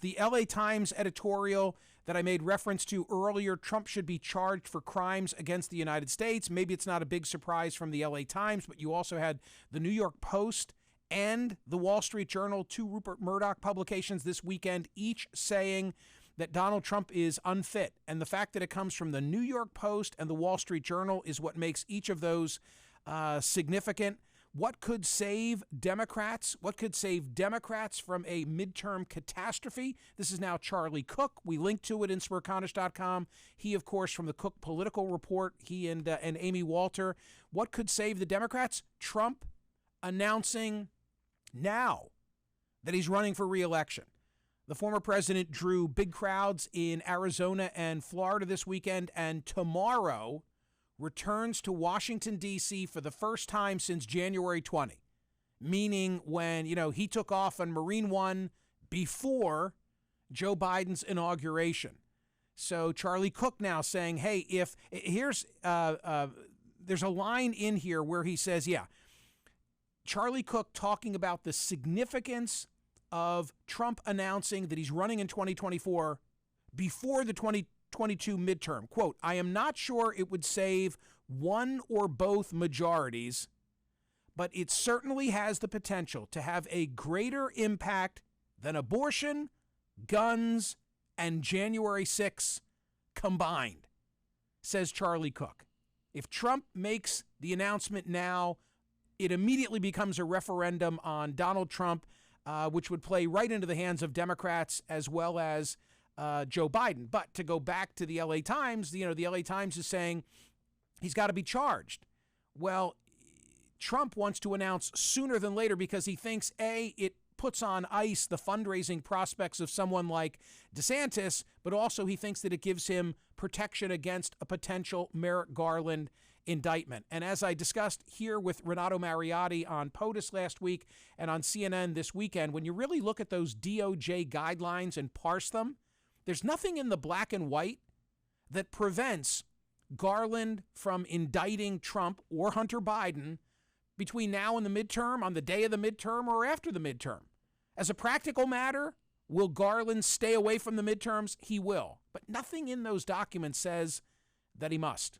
The LA Times editorial that I made reference to earlier, Trump should be charged for crimes against the United States. Maybe it's not a big surprise from the LA Times, but you also had the New York Post and the Wall Street Journal, two Rupert Murdoch publications this weekend, each saying that Donald Trump is unfit. And the fact that it comes from the New York Post and the Wall Street Journal is what makes each of those significant. What could save Democrats? What could save Democrats from a midterm catastrophe? This is now Charlie Cook. We link to it in Smerconish.com. He, of course, from the Cook Political Report, he and Amy Walter. What could save the Democrats? Trump announcing now that he's running for re-election. The former president drew big crowds in Arizona and Florida this weekend, and tomorrow returns to Washington, D.C. for the first time since January 20, meaning when, he took off on Marine One before Joe Biden's inauguration. So Charlie Cook now saying, hey, there's a line in here where he says, Charlie Cook talking about the significance of Trump announcing that he's running in 2024 before the 2022 midterm. Quote, I am not sure it would save one or both majorities, but it certainly has the potential to have a greater impact than abortion, guns, and January 6 combined, says Charlie Cook. If Trump makes the announcement now, it immediately becomes a referendum on Donald Trump, which would play right into the hands of Democrats as well as Joe Biden. But to go back to the LA Times, the LA Times is saying he's got to be charged. Well, Trump wants to announce sooner than later because he thinks, it puts on ice the fundraising prospects of someone like DeSantis, but also he thinks that it gives him protection against a potential Merrick Garland indictment. And as I discussed here with Renato Mariotti on POTUS last week and on CNN this weekend, when you really look at those DOJ guidelines and parse them, there's nothing in the black and white that prevents Garland from indicting Trump or Hunter Biden between now and the midterm, on the day of the midterm, or after the midterm. As a practical matter, will Garland stay away from the midterms? He will. But nothing in those documents says that he must.